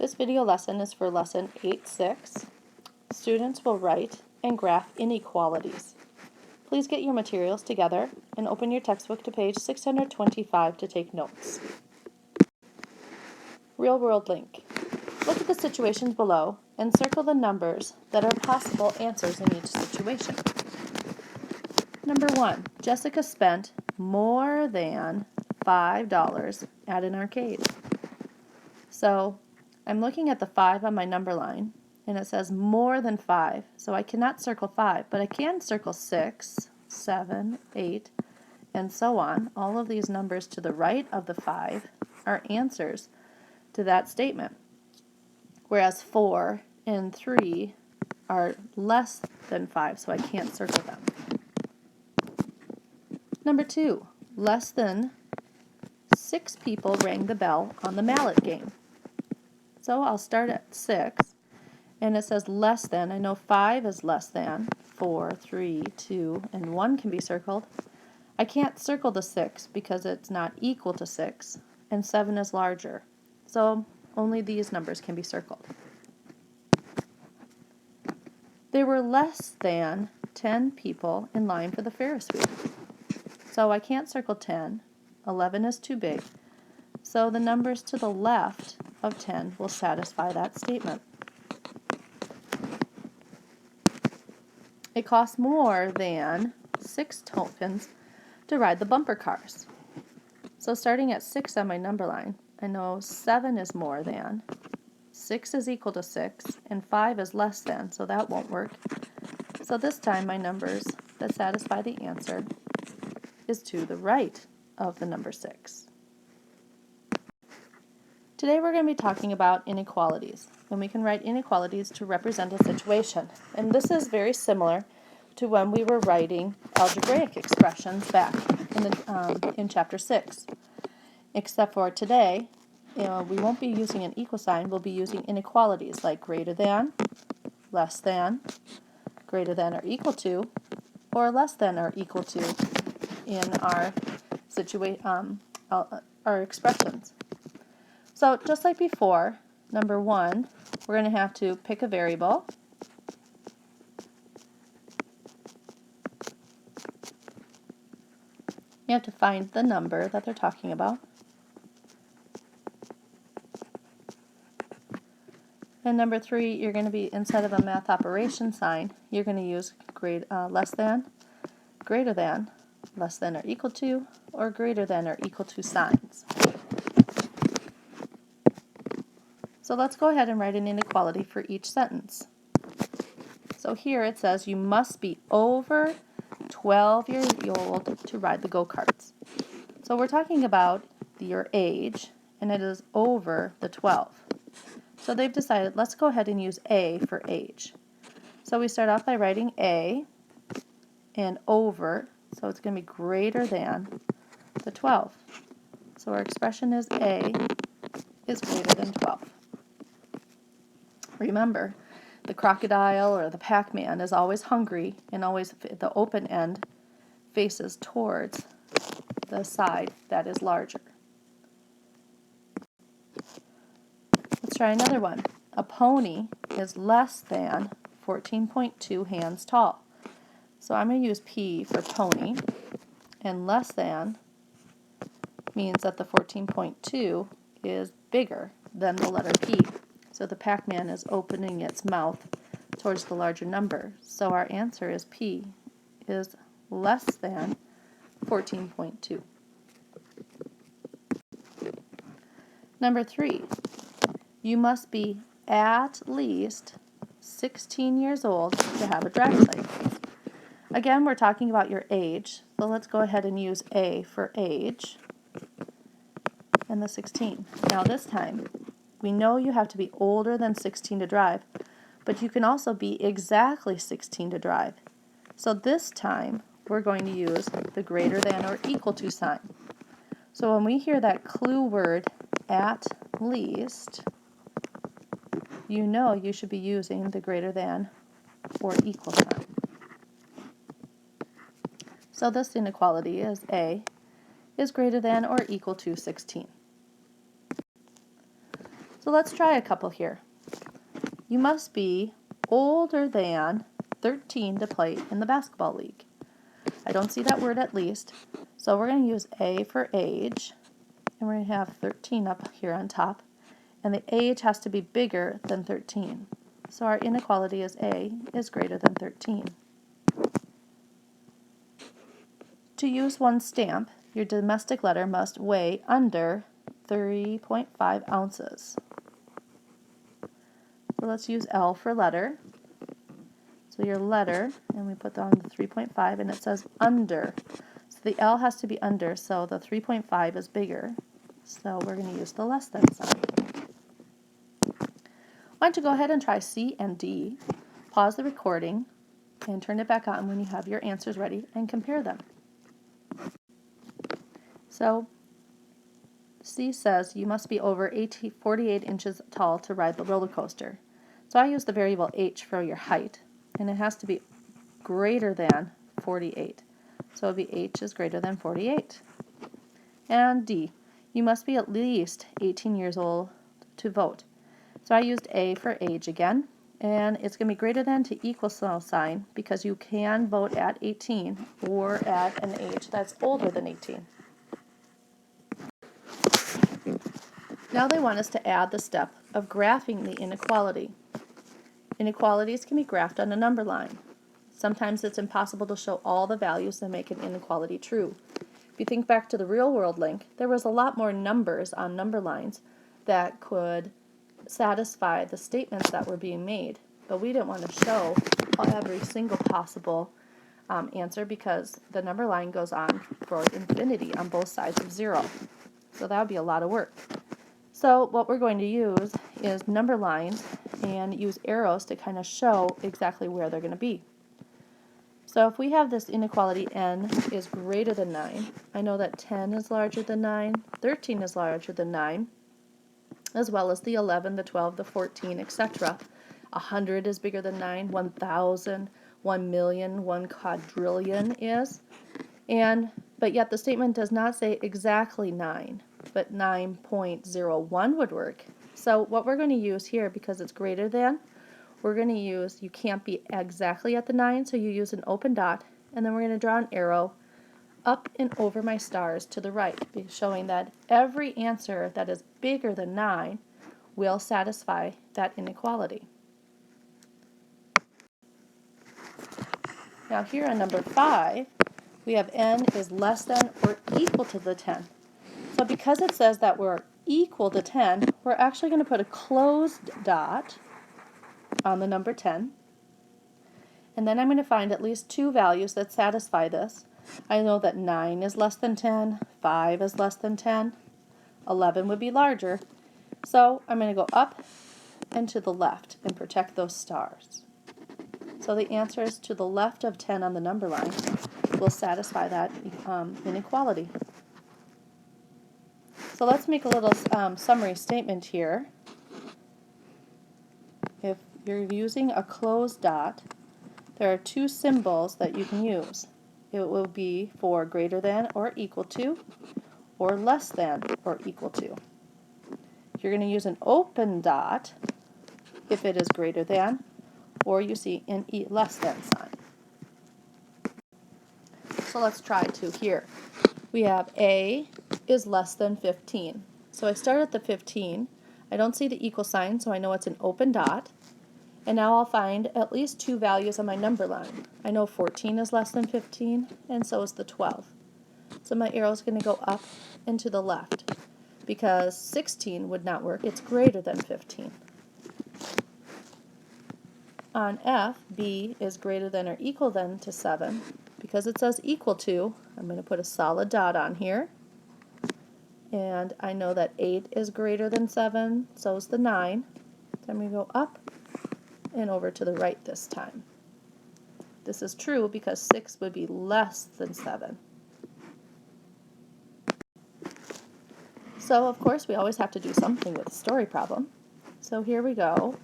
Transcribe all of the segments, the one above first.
This video lesson is for lesson 8-6. Students will write and graph inequalities. Please get your materials together and open your textbook to page 625 to take notes. Real world link. Look at the situations below and circle the numbers that are possible answers in each situation. Number 1, Jessica spent more than $5 at an arcade. So I'm looking at the 5 on my number line, and it says more than 5, so I cannot circle 5, but I can circle 6, 7, 8, and so on. All of these numbers to the right of the 5 are answers to that statement, whereas 4 and 3 are less than 5, so I can't circle them. Number 2, less than 6 people rang the bell on the mallet game. So I'll start at 6, and it says less than. I know 5 is less than. 4, 3, 2, and 1 can be circled. I can't circle the 6 because it's not equal to 6, and 7 is larger. So only these numbers can be circled. There were less than 10 people in line for the Ferris wheel. So I can't circle 10. 11 is too big. So the numbers to the left of 10 will satisfy that statement. It costs more than 6 tokens to ride the bumper cars. So starting at 6 on my number line, I know 7 is more than, 6 is equal to 6, and 5 is less than, so that won't work. So this time my numbers that satisfy the answer is to the right of the number 6. Today we're going to be talking about inequalities, and we can write inequalities to represent a situation. And this is very similar to when we were writing algebraic expressions back in chapter 6. Except for today, we won't be using an equal sign, we'll be using inequalities like greater than, less than, greater than or equal to, or less than or equal to in our our expressions. So just like before, number 1, we're going to have to pick a variable. You have to find the number that they're talking about. And number 3, you're going to be, instead of a math operation sign, you're going to use less than, greater than, less than or equal to, or greater than or equal to signs. So let's go ahead and write an inequality for each sentence. So here it says you must be over 12 years old to ride the go-karts. So we're talking about your age, and it is over the 12. So they've decided, let's go ahead and use A for age. So we start off by writing A and over, so it's going to be greater than the 12. So our expression is A is greater than 12. Remember, the crocodile or the Pac-Man is always hungry, and always the open end faces towards the side that is larger. Let's try another one. A pony is less than 14.2 hands tall. So I'm going to use P for pony, and less than means that the 14.2 is bigger than the letter P. So the Pac-Man is opening its mouth towards the larger number. So our answer is P is less than 14.2. Number 3, you must be at least 16 years old to have a driver's license. Again, we're talking about your age, so let's go ahead and use A for age and the 16. Now this time, we know you have to be older than 16 to drive, but you can also be exactly 16 to drive. So this time, we're going to use the greater than or equal to sign. So when we hear that clue word, at least, you know you should be using the greater than or equal sign. So this inequality is A is greater than or equal to 16. So let's try a couple here. You must be older than 13 to play in the basketball league. I don't see that word at least, so we're going to use A for age, and we're going to have 13 up here on top, and the age has to be bigger than 13. So our inequality is A is greater than 13. To use one stamp, your domestic letter must weigh under 3.5 ounces. So let's use L for letter. So your letter, and we put down the 3.5, and it says under. So the L has to be under, so the 3.5 is bigger. So we're going to use the less than sign. Why don't you go ahead and try C and D. Pause the recording and turn it back on when you have your answers ready and compare them. So C says you must be over 48 inches tall to ride the roller coaster. So I use the variable h for your height, and it has to be greater than 48. So it would be h is greater than 48. And D, you must be at least 18 years old to vote. So I used A for age again, and it's going to be greater than to equal sign because you can vote at 18 or at an age that's older than 18. Now they want us to add the step of graphing the inequality. Inequalities can be graphed on a number line. Sometimes it's impossible to show all the values that make an inequality true. If you think back to the real world link, there was a lot more numbers on number lines that could satisfy the statements that were being made, but we didn't want to show every single possible answer because the number line goes on for infinity on both sides of 0. So that would be a lot of work. So what we're going to use is number lines and use arrows to kind of show exactly where they're going to be. So if we have this inequality n is greater than 9, I know that 10 is larger than 9, 13 is larger than 9, as well as the 11, the 12, the 14, etc. 100 is bigger than 9, 1,000, 1,000,000, 1 quadrillion is. But yet the statement does not say exactly 9, but 9.01 would work. So what we're going to use here, because it's greater than, we're going to use, you can't be exactly at the 9, so you use an open dot, and then we're going to draw an arrow up and over my stars to the right, showing that every answer that is bigger than 9 will satisfy that inequality. Now here on number 5, we have n is less than or equal to the 10. So because it says that we're equal to 10, we're actually going to put a closed dot on the number 10. And then I'm going to find at least 2 values that satisfy this. I know that 9 is less than 10, 5 is less than 10, 11 would be larger. So I'm going to go up and to the left and protect those stars. So the answer is to the left of 10 on the number line will satisfy that inequality. So let's make a little summary statement here. If you're using a closed dot, there are 2 symbols that you can use. It will be for greater than or equal to, or less than or equal to. You're going to use an open dot if it is greater than, or you see an less than sign. So let's try 2 here. We have A is less than 15. So I start at the 15. I don't see the equal sign, so I know it's an open dot. And now I'll find at least 2 values on my number line. I know 14 is less than 15, and so is the 12. So my arrow is going to go up and to the left, because 16 would not work. It's greater than 15. On F, B is greater than or equal than to 7. Because it says equal to, I'm going to put a solid dot on here. And I know that 8 is greater than 7, so is the 9. So I'm going to go up and over to the right this time. This is true because 6 would be less than 7. So, of course, we always have to do something with a story problem. So here we go.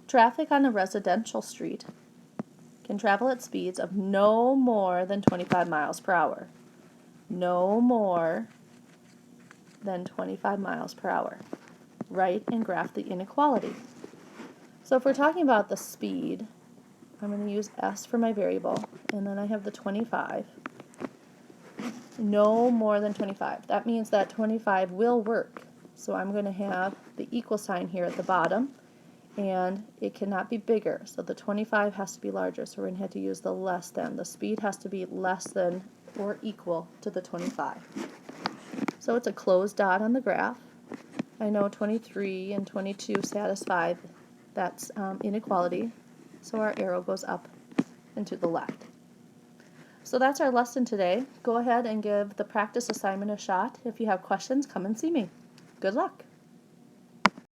Traffic on a residential street can travel at speeds of no more than 25 miles per hour. No more than 25 miles per hour. write and graph the inequality. So if we're talking about the speed, I'm going to use S for my variable, and then I have the 25. No more than 25. That means that 25 will work. So I'm going to have the equal sign here at the bottom, and it cannot be bigger. So the 25 has to be larger. So we're going to have to use the less than. The speed has to be less than or equal to the 25. So it's a closed dot on the graph. I know 23 and 22 satisfy that inequality, so our arrow goes up and to the left. So that's our lesson today. Go ahead and give the practice assignment a shot. If you have questions, come and see me. Good luck.